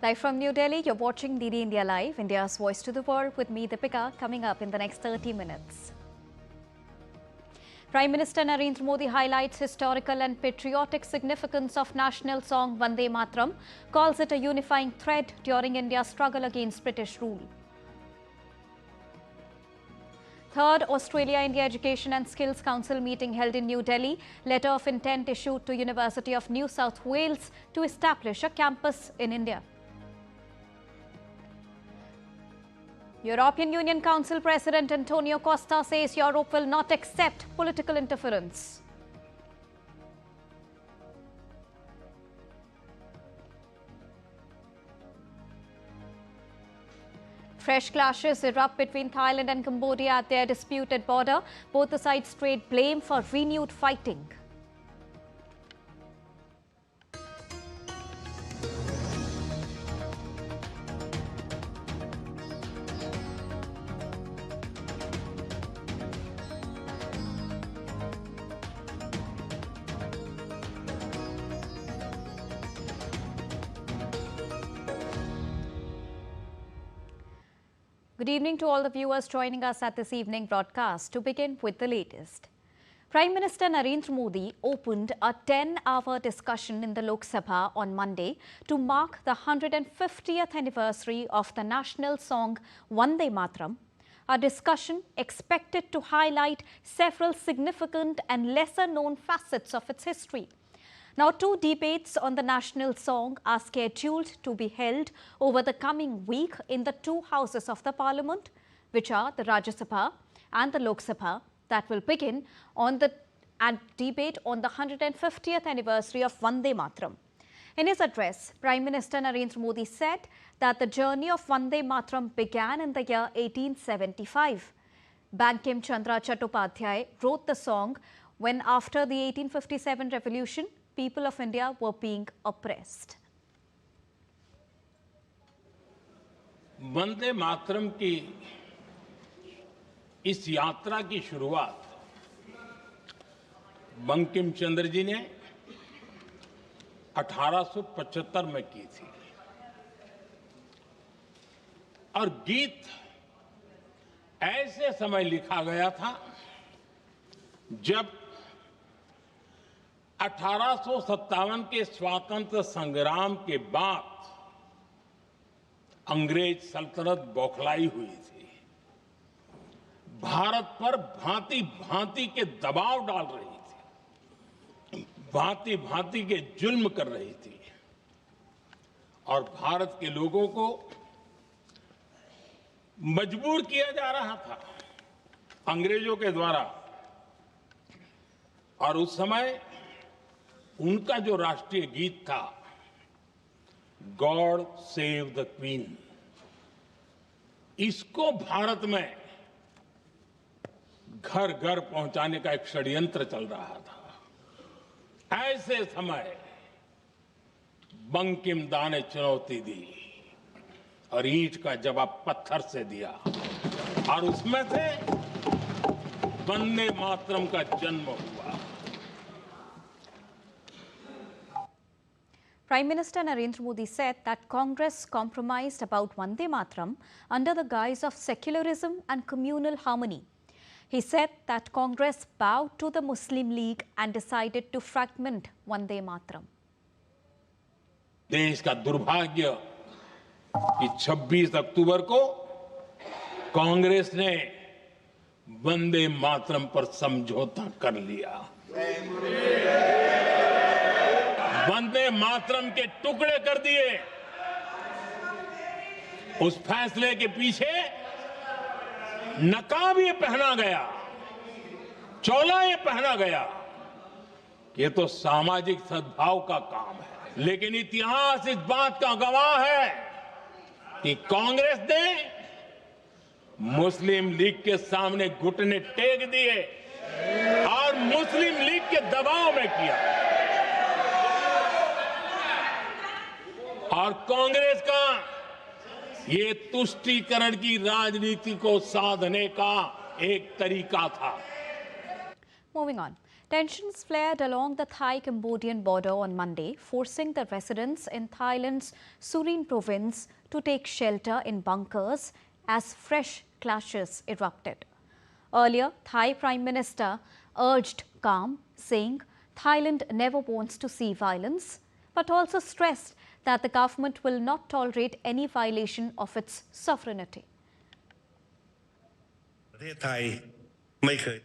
Live from New Delhi, you're watching DD India Live, India's voice to the world, with me, Deepika, coming up in the next 30 minutes. Prime Minister Narendra Modi highlights historical and patriotic significance of national song Vande Mataram, calls it a unifying thread during India's struggle against British rule. Third Australia-India Education and Skills Council meeting held in New Delhi. Letter of intent issued to University of New South Wales to establish a campus in India. European Union Council President Antonio Costa says Europe will not accept political interference. Fresh clashes erupt between Thailand and Cambodia at their disputed border. Both the sides trade blame for renewed fighting. Good evening to all the viewers joining us at this evening broadcast. To begin with the latest, Prime Minister Narendra Modi opened a 10-hour discussion in the Lok Sabha on Monday to mark the 150th anniversary of the national song Vande Mataram, a discussion expected to highlight several significant and lesser-known facets of its history. Now, two debates on the national song are scheduled to be held over the coming week in the two houses of the parliament, which are the Rajya Sabha and the Lok Sabha, that will begin on the debate on the 150th anniversary of Vande Mataram. In his address, Prime Minister Narendra Modi said that the journey of Vande Mataram began in the year 1875. Bankim Chandra Chattopadhyay wrote the song when, after the 1857 revolution, people of India were being oppressed. Vande Mataram की इस यात्रा की शुरुआत बंकिम चंद्र जी ने 1875 में की थी और गीत ऐसे समय लिखा गया था जब 1857 के स्वातंत्र संग्राम के बाद अंग्रेज सल्तनत बौखलाई हुई थी, भारत पर भांति भांति के दबाव डाल रही थी, भांति भांति के जुल्म कर रही थी और भारत के लोगों को मजबूर किया जा रहा था अंग्रेजों के द्वारा। और उस समय उनका जो राष्ट्रीय गीत था, गॉड सेव द क्वीन, इसको भारत में घर घर पहुंचाने का एक षड्यंत्र चल रहा था। ऐसे समय बंकिम दा ने चुनौती दी और ईंट का जवाब पत्थर से दिया और उसमें से वंदे मातरम का जन्म हुआ। Prime Minister Narendra Modi said that Congress compromised about Vande Mataram under the guise of secularism and communal harmony. He said that Congress bowed to the Muslim League and decided to fragment Vande Mataram. देश का दुर्भाग्य कि 26 अक्टूबर को कांग्रेस ने वंदे मातरम पर समझौता कर लिया। वंदे मातरम के टुकड़े कर दिए। उस फैसले के पीछे नकाब ये पहना गया, चोला ये पहना गया। ये तो सामाजिक सद्भाव का काम है, लेकिन इतिहास इस बात का गवाह है कि कांग्रेस ने मुस्लिम लीग के सामने घुटने टेक दिए और मुस्लिम लीग के दबाव में किया। और कांग्रेस का ये तुष्टीकरण की राजनीति को साधने का एक तरीका था। Moving on. Tensions flared along the Thai-Cambodian border on Monday, forcing the residents in Thailand's Surin province to take shelter in bunkers as fresh clashes erupted. Earlier, Thai Prime Minister urged calm, saying Thailand never wants to see violence, but also stressed that the government will not tolerate any violation of its sovereignty.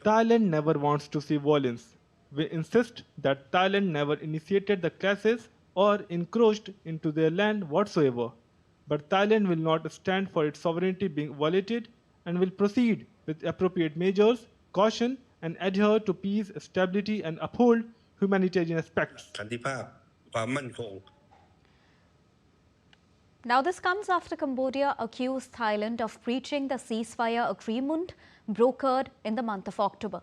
Thailand never wants to see violence. We insist that Thailand never initiated the clashes or encroached into their land whatsoever. But Thailand will not stand for its sovereignty being violated and will proceed with appropriate measures, caution, and adhere to peace, stability, and uphold humanitarian aspects. Now, this comes after Cambodia accused Thailand of breaching the ceasefire agreement brokered in the month of October.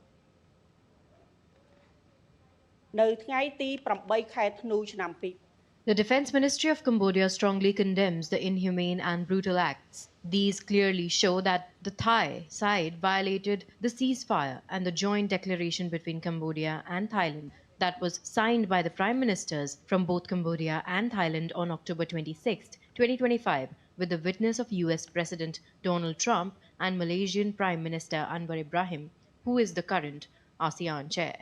The Defense Ministry of Cambodia strongly condemns the inhumane and brutal acts. These clearly show that the Thai side violated the ceasefire and the joint declaration between Cambodia and Thailand that was signed by the prime ministers from both Cambodia and Thailand on October 26, 2025, with the witness of US President Donald Trump and Malaysian Prime Minister Anwar Ibrahim, who is the current ASEAN chair.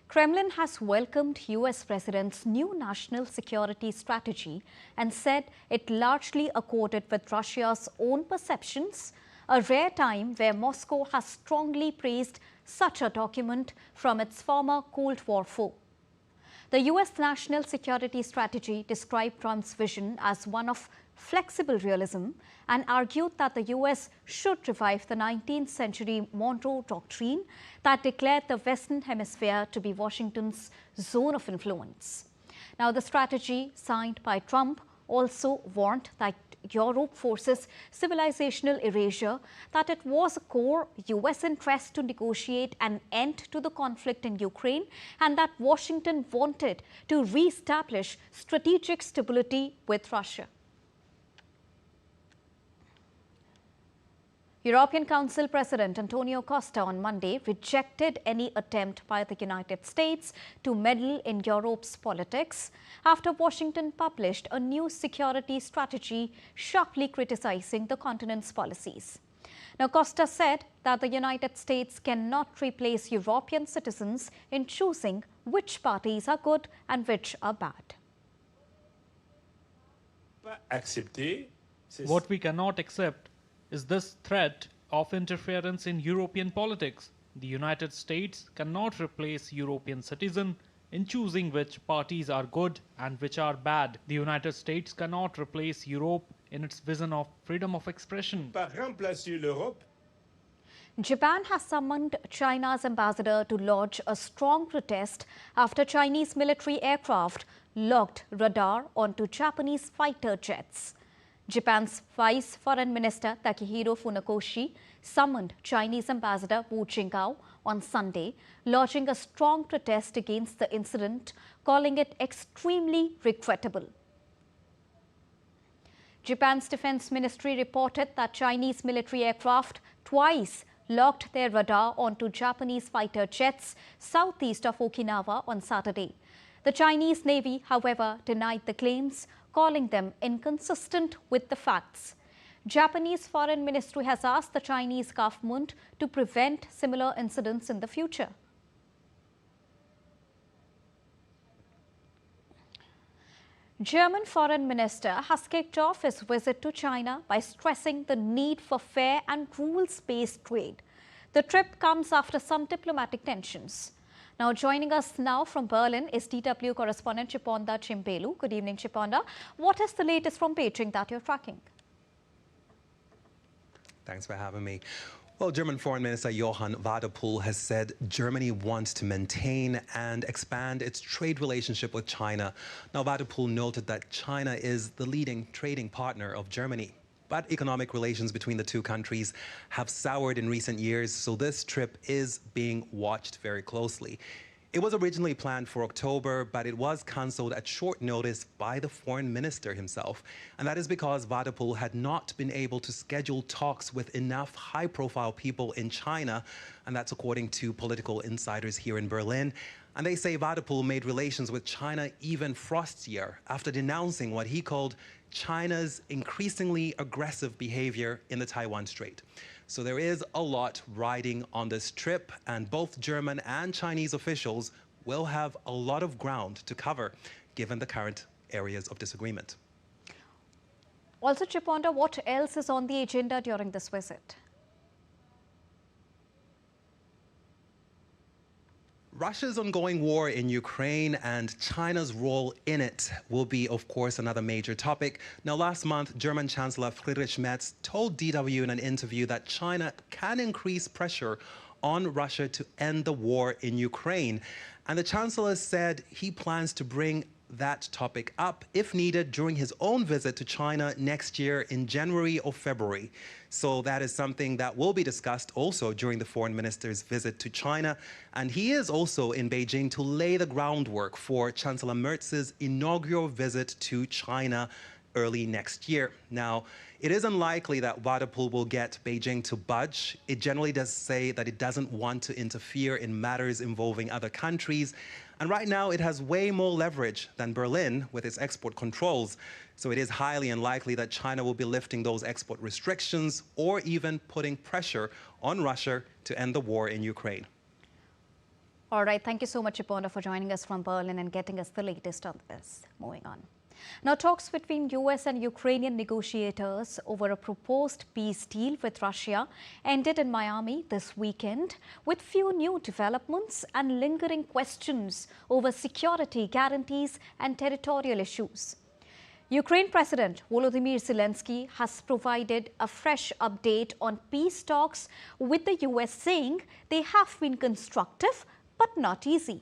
Kremlin has welcomed US President's new national security strategy and said it largely accorded with Russia's own perceptions, a rare time where Moscow has strongly praised such a document from its former Cold War foe. The US national security strategy described Trump's vision as one of flexible realism and argued that the US should revive the 19th century Monroe Doctrine that declared the Western Hemisphere to be Washington's zone of influence. Now, the strategy signed by Trump also warned that Europe forces civilizational erasure, that it was a core US interest to negotiate an end to the conflict in Ukraine, and that Washington wanted to re-establish strategic stability with Russia. European Council President Antonio Costa on Monday rejected any attempt by the United States to meddle in Europe's politics after Washington published a new security strategy sharply criticizing the continent's policies. Now, Costa said that the United States cannot replace European citizens in choosing which parties are good and which are bad. What we cannot accept is this threat of interference in European politics. The United States cannot replace European citizens in choosing which parties are good and which are bad. The United States cannot replace Europe in its vision of freedom of expression. Japan has summoned China's ambassador to lodge a strong protest after Chinese military aircraft locked radar onto Japanese fighter jets. Japan's Vice Foreign Minister Takehiro Funakoshi summoned Chinese Ambassador Wu Jingao on Sunday, lodging a strong protest against the incident, calling it extremely regrettable. Japan's Defense Ministry reported that Chinese military aircraft twice locked their radar onto Japanese fighter jets southeast of Okinawa on Saturday. The Chinese Navy, however, denied the claims, calling them inconsistent with the facts. Japanese Foreign Ministry has asked the Chinese government to prevent similar incidents in the future. German Foreign Minister has kicked off his visit to China by stressing the need for fair and rules-based trade. The trip comes after some diplomatic tensions. Now, joining us now from Berlin is DW correspondent Chiponda Chimpelu. Good evening, Chiponda. What is the latest from Beijing that you're tracking? Thanks for having me. Well, German Foreign Minister Johann Wadephul has said Germany wants to maintain and expand its trade relationship with China. Now, Wadephul noted that China is the leading trading partner of Germany. But economic relations between the two countries have soured in recent years, so this trip is being watched very closely. It was originally planned for October, but it was cancelled at short notice by the foreign minister himself. And that is because Vadapul had not been able to schedule talks with enough high-profile people in China, and that's according to political insiders here in Berlin. And they say Vadapul made relations with China even frostier after denouncing what he called China's increasingly aggressive behavior in the Taiwan Strait. So there is a lot riding on this trip, and both German and Chinese officials will have a lot of ground to cover, given the current areas of disagreement. Also, Chiponda, what else is on the agenda during this visit? Russia's ongoing war in Ukraine and China's role in it will be, of course, another major topic. Now, last month, German Chancellor Friedrich Merz told DW in an interview that China can increase pressure on Russia to end the war in Ukraine. And the Chancellor said he plans to bring that topic up, if needed, during his own visit to China next year in January or February. So that is something that will be discussed also during the foreign minister's visit to China. And he is also in Beijing to lay the groundwork for Chancellor Merz's inaugural visit to China early next year. Now, it is unlikely that Vadapul will get Beijing to budge. It generally does say that it doesn't want to interfere in matters involving other countries. And right now, it has way more leverage than Berlin with its export controls. So it is highly unlikely that China will be lifting those export restrictions or even putting pressure on Russia to end the war in Ukraine. All right. Thank you so much, Chiponda, for joining us from Berlin and getting us the latest on this. Moving on. Now, talks between US and Ukrainian negotiators over a proposed peace deal with Russia ended in Miami this weekend, with few new developments and lingering questions over security guarantees and territorial issues. Ukraine President Volodymyr Zelensky has provided a fresh update on peace talks with the US, saying they have been constructive but not easy.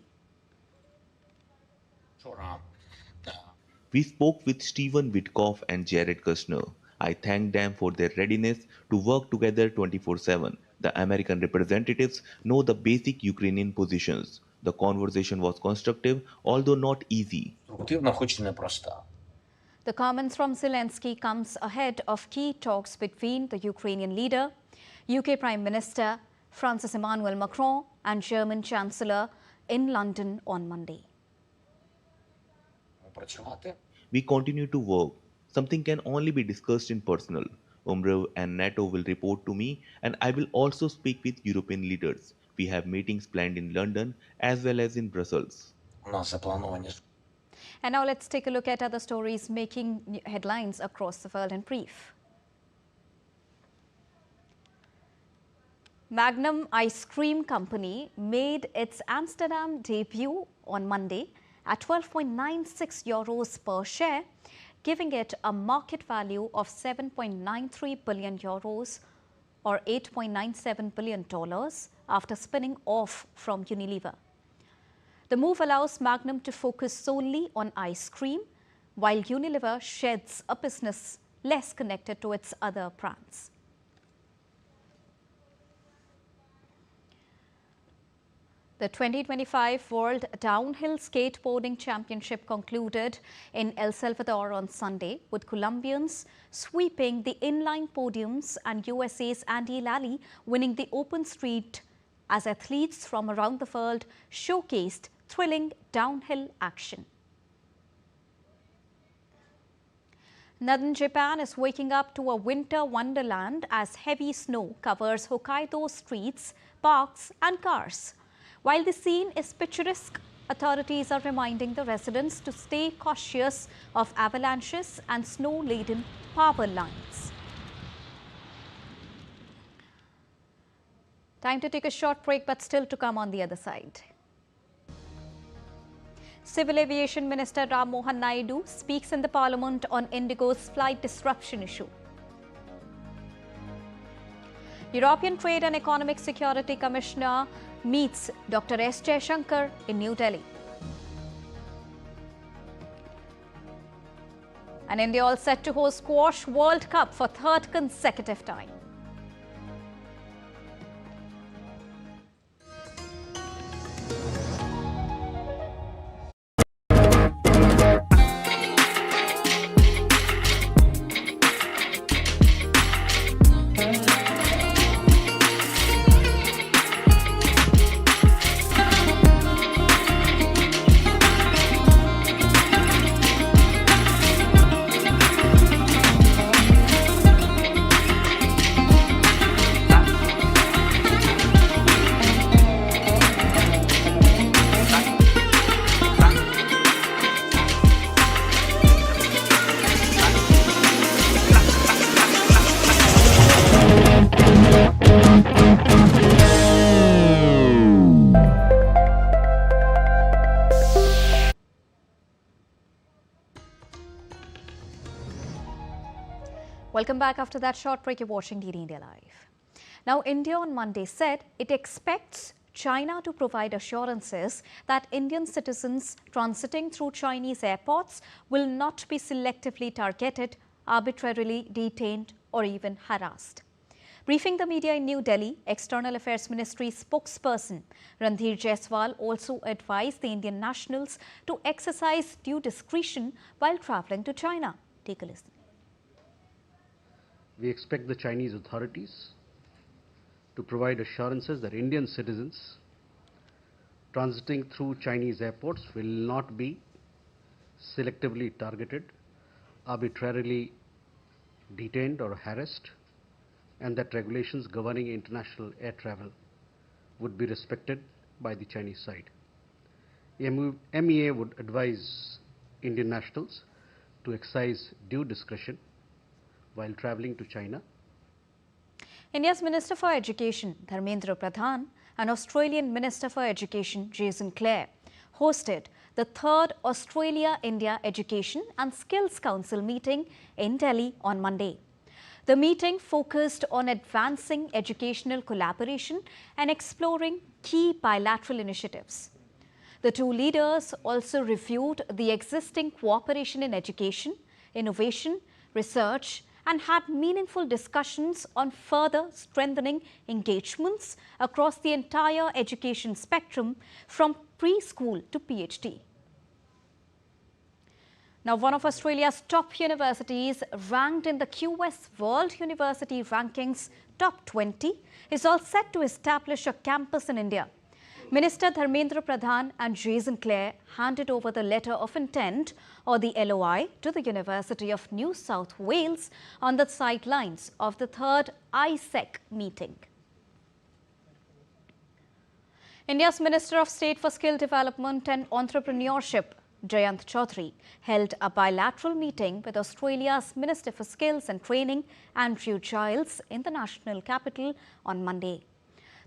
We spoke with Stephen Witkoff and Jared Kushner. I thank them for their readiness to work together 24/7. The American representatives know the basic Ukrainian positions. The conversation was constructive, although not easy. The comments from Zelensky comes ahead of key talks between the Ukrainian leader, UK Prime Minister Francis Emmanuel Macron, and German Chancellor in London on Monday. We continue to work. Something can only be discussed in personal. UMRO and NATO will report to me, and I will also speak with European leaders. We have meetings planned in London as well as in Brussels. And now let's take a look at other stories making headlines across the world in brief. Magnum Ice Cream Company made its Amsterdam debut on Monday at 12.96 euros per share, giving it a market value of 7.93 billion euros or $8.97 billion after spinning off from Unilever. The move allows Magnum to focus solely on ice cream, while Unilever sheds a business less connected to its other brands. The 2025 World Downhill Skateboarding Championship concluded in El Salvador on Sunday, with Colombians sweeping the inline podiums and USA's Andy Lally winning the open street as athletes from around the world showcased thrilling downhill action. Northern Japan is waking up to a winter wonderland as heavy snow covers Hokkaido's streets, parks and cars. While the scene is picturesque, authorities are reminding the residents to stay cautious of avalanches and snow-laden power lines. Time to take a short break, but still to come on the other side. Civil Aviation Minister Ram Mohan Naidu speaks in the Parliament on Indigo's flight disruption issue. European Trade and Economic Security Commissioner meets Dr. S. Jaishankar in New Delhi. And India all set to host Squash World Cup for third consecutive time. Welcome back after that short break. You're watching DD India Live. Now, India on Monday said it expects China to provide assurances that Indian citizens transiting through Chinese airports will not be selectively targeted, arbitrarily detained or even harassed. Briefing the media in New Delhi, External Affairs Ministry spokesperson Randhir Jaiswal also advised the Indian nationals to exercise due discretion while travelling to China. Take a listen. We expect the Chinese authorities to provide assurances that Indian citizens transiting through Chinese airports will not be selectively targeted, arbitrarily detained or harassed, and that regulations governing international air travel would be respected by the Chinese side. MEA would advise Indian nationals to exercise due discretion while travelling to China. India's Minister for Education, Dharmendra Pradhan, and Australian Minister for Education, Jason Clare, hosted the third Australia-India Education and Skills Council meeting in Delhi on Monday. The meeting focused on advancing educational collaboration and exploring key bilateral initiatives. The two leaders also reviewed the existing cooperation in education, innovation, research, and had meaningful discussions on further strengthening engagements across the entire education spectrum from preschool to PhD. Now, one of Australia's top universities, ranked in the QS World University Rankings Top 20, is all set to establish a campus in India. Minister Dharmendra Pradhan and Jason Clare handed over the letter of intent, or the LOI, to the University of New South Wales on the sidelines of the third ISEC meeting. India's Minister of State for Skill Development and Entrepreneurship, Jayant Chaudhary, held a bilateral meeting with Australia's Minister for Skills and Training, Andrew Giles, in the national capital on Monday.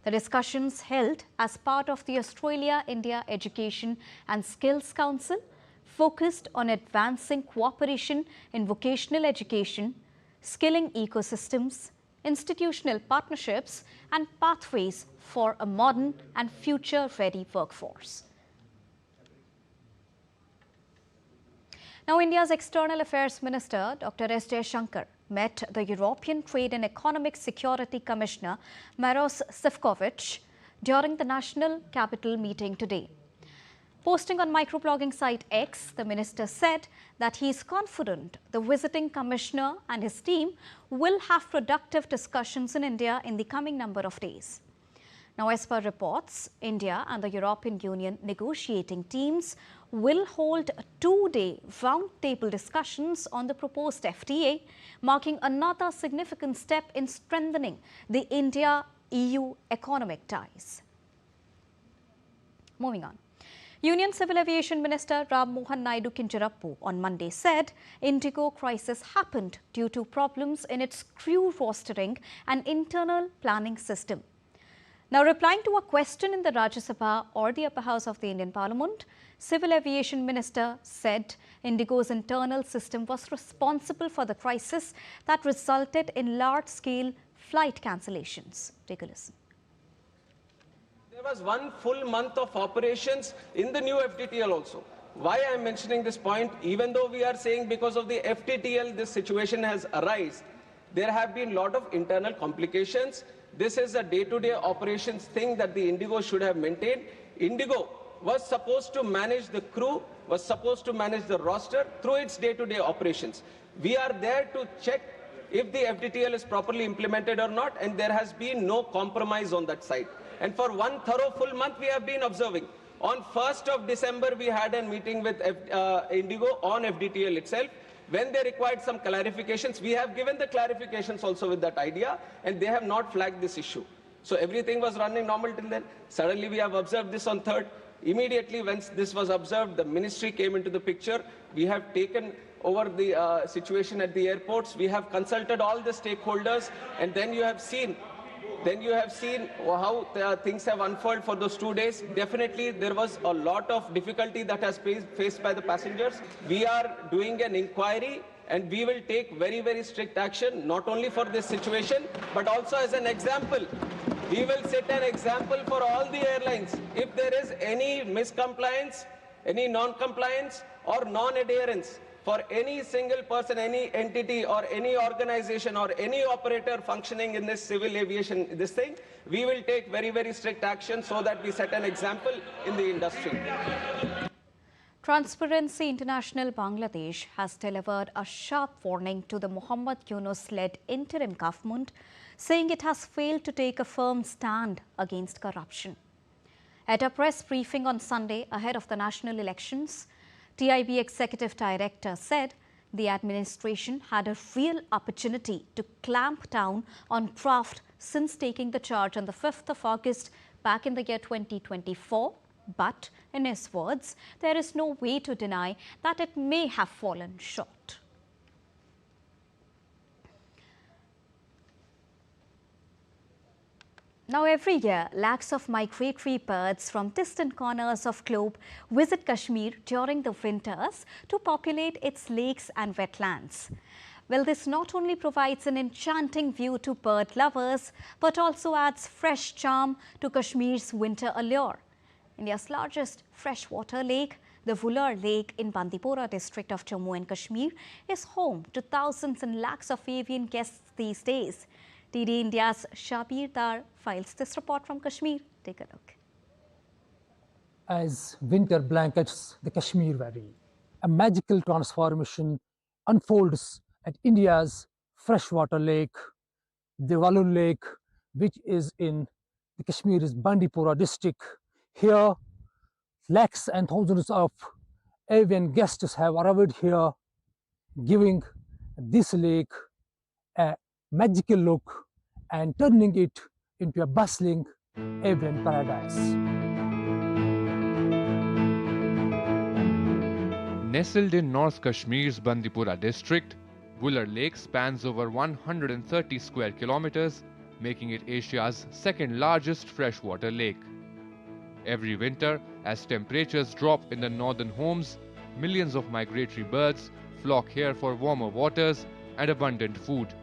The discussions held as part of the Australia-India Education and Skills Council focused on advancing cooperation in vocational education, skilling ecosystems, institutional partnerships, and pathways for a modern and future-ready workforce. Now, India's External Affairs Minister, Dr. S. Jaishankar, met the European Trade and Economic Security Commissioner, Maros Sefcovic, during the national capital meeting today. Posting on microblogging site X, the minister said that he is confident the visiting commissioner and his team will have productive discussions in India in the coming number of days. Now, as per reports, India and the European Union negotiating teams will hold 2-day roundtable discussions on the proposed FTA, marking another significant step in strengthening the India-EU economic ties. Moving on. Union Civil Aviation Minister Ram Mohan Naidu Kinjarappu on Monday said Indigo crisis happened due to problems in its crew rostering and internal planning system. Now, replying to a question in the Rajya Sabha or the upper house of the Indian Parliament, Civil Aviation Minister said Indigo's internal system was responsible for the crisis that resulted in large-scale flight cancellations. Take a listen. There was one full month of operations in the new FTTL also. Why I am mentioning this point, even though we are saying because of the FTTL this situation has arisen, there have been a lot of internal complications. This is a day-to-day operations thing that the Indigo should have maintained. Indigo was supposed to manage the crew, was supposed to manage the roster through its day-to-day operations. We are there to check if the FTTL is properly implemented or not, and there has been no compromise on that side. And for one thorough full month, we have been observing. On 1st of December, we had a meeting with Indigo on FTTL itself. When they required some clarifications, we have given the clarifications also with that idea, and they have not flagged this issue. So everything was running normal till then. Suddenly we have observed this on 3rd. Immediately when this was observed, the ministry came into the picture. We have taken over the situation at the airports. We have consulted all the stakeholders, and then you have seen how things have unfolded for those 2 days. Definitely, there was a lot of difficulty that has been faced by the passengers. We are doing an inquiry and we will take very, very strict action, not only for this situation, but also as an example. We will set an example for all the airlines. If there is any miscompliance, any non-compliance or non-adherence for any single person, any entity or any organization or any operator functioning in this civil aviation, we will take very, very strict action so that we set an example in the industry. Transparency International Bangladesh has delivered a sharp warning to the Muhammad Yunus-led interim government, saying it has failed to take a firm stand against corruption. At a press briefing on Sunday ahead of the national elections, TIB Executive Director said the administration had a real opportunity to clamp down on graft since taking the charge on the 5th of August back in the year 2024. But, in his words, there is no way to deny that it may have fallen short. Now, every year, lakhs of migratory birds from distant corners of globe visit Kashmir during the winters to populate its lakes and wetlands. Well, this not only provides an enchanting view to bird lovers, but also adds fresh charm to Kashmir's winter allure. India's largest freshwater lake, the Vular Lake in Bandipora district of Jammu and Kashmir, is home to thousands and lakhs of avian guests these days. DD India's Shabir Dar files this report from Kashmir. Take a look. As winter blankets the Kashmir Valley, a magical transformation unfolds at India's freshwater lake, the Vular Lake, which is in the Kashmir's Bandipora district. Here, lakhs and thousands of avian guests have arrived here, giving this lake a magical look and turning it into a bustling avian paradise. Nestled in North Kashmir's Bandipora district, Vular Lake spans over 130 square kilometers, making it Asia's second largest freshwater lake. Every winter, as temperatures drop in the northern homes, millions of migratory birds flock here for warmer waters and abundant food.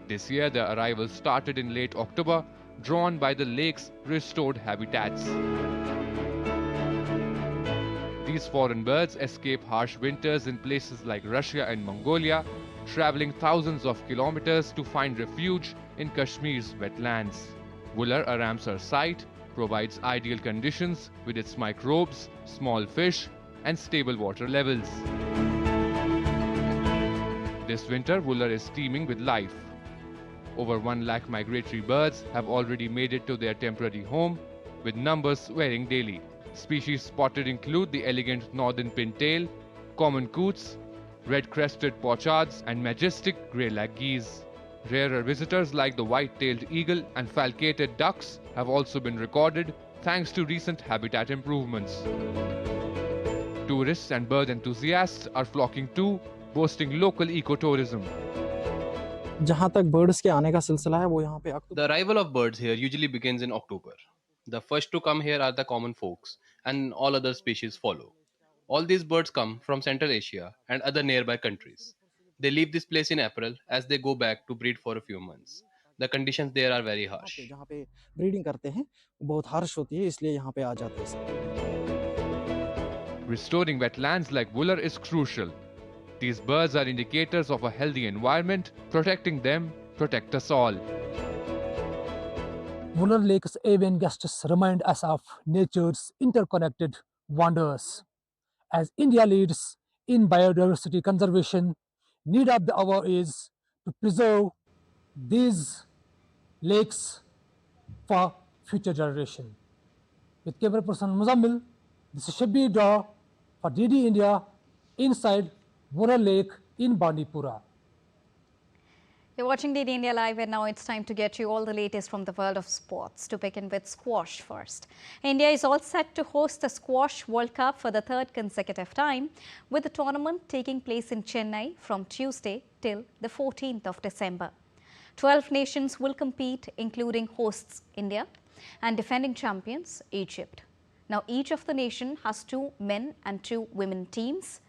This year, their arrival started in late October, drawn by the lake's restored habitats. These foreign birds escape harsh winters in places like Russia and Mongolia, traveling thousands of kilometers to find refuge in Kashmir's wetlands. Vular, a Ramsar site, provides ideal conditions with its microbes, small fish, and stable water levels. This winter, Vular is teeming with life. Over 1 lakh migratory birds have already made it to their temporary home, with numbers varying daily. Species spotted include the elegant northern pintail, common coots, red-crested pochards, and majestic grey-lag geese. Rarer visitors like the white-tailed eagle and falcated ducks have also been recorded thanks to recent habitat improvements. Tourists and bird enthusiasts are flocking too, boasting local ecotourism. The arrival of birds here usually begins in October. The first to come here are the common folks, and all other species follow. All these birds come from Central Asia and other nearby countries. They leave this place in April as they go back to breed for a few months. The conditions there are very harsh. Restoring wetlands like Vular is crucial. These birds are indicators of a healthy environment. Protecting them protect us all. Vular Lake's avian guests remind us of nature's interconnected wonders. As India leads in biodiversity conservation, need of the hour is to preserve these lakes for future generation. With camera person Muzammil, this is Shabir Dar for DD India inside Vular Lake in Bandipora. You're watching DD India Live, and now it's time to get you all the latest from the world of sports. To begin with squash first. India is all set to host the Squash World Cup for the third consecutive time, with the tournament taking place in Chennai from Tuesday till the 14th of December. 12 nations will compete, including hosts India and defending champions Egypt. Now, each of the nation has 2 men and 2 women teams.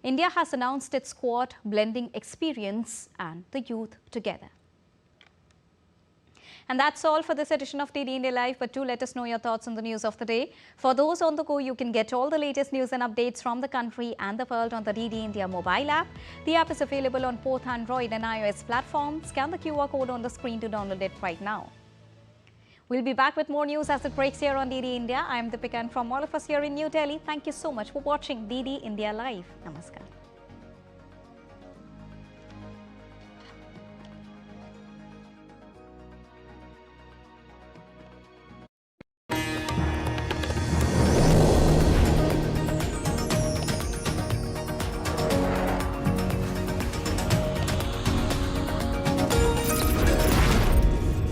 India has announced its quad, blending experience and the youth together. And that's all for this edition of DD India Live, but do let us know your thoughts on the news of the day. For those on the go, you can get all the latest news and updates from the country and the world on the DD India mobile app. The app is available on both Android and iOS platforms. Scan the QR code on the screen to download it right now. We'll be back with more news as it breaks here on DD India. I am Deepen, and from all of us here in New Delhi, thank you so much for watching DD India Live. Namaskar.